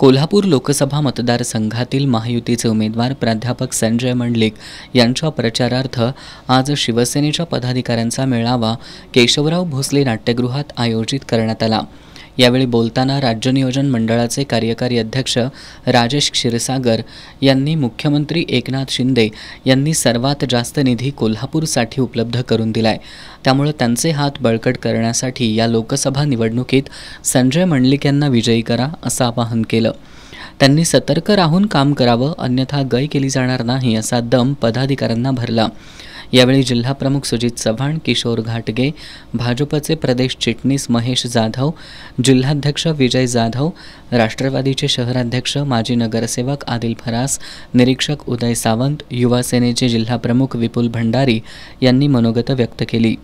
कोल्हापूर लोकसभा मतदारसंघातील महायुतीचे उमेदवार प्राध्यापक संजय मंडलिक यांच्या प्रचारार्थ आज शिवसेनेच्या पदाधिकाऱ्यांचा मेळावा केशवराव भोसले नाट्यगृहात आयोजित करण्यात आला। यावेळी बोलताना राज्य नियोजन मंडळाचे कार्यकारी अध्यक्ष राजेश क्षीरसागर यांनी मुख्यमंत्री एकनाथ शिंदे यांनी सर्वात जास्त निधी कोल्हापूरसाठी उपलब्ध करून दिलाय, त्यामुळे त्यांचे हात बळकट करण्यासाठी या लोकसभा निवडणुकीत संजय मंडलिक यांना विजयी करा असं आवाहन केलं। त्यांनी सतर्क राहून काम करावं, अन्यथा गय केली जाणार नाही असा दम पदाधिकाऱ्यांना भरला। यावेळी जिल्हा प्रमुख सुजित चव्हाण, किशोर घाटगे, भाजपचे प्रदेश चिटणीस महेश जाधव, जिल्हाध्यक्ष विजय जाधव, राष्ट्रवादीचे शहराध्यक्ष माजी नगरसेवक आदिल फरास, निरीक्षक उदय सावंत, युवा सेनेचे जिल्हा प्रमुख विपुल भंडारी यांनी मनोगत व्यक्त केली।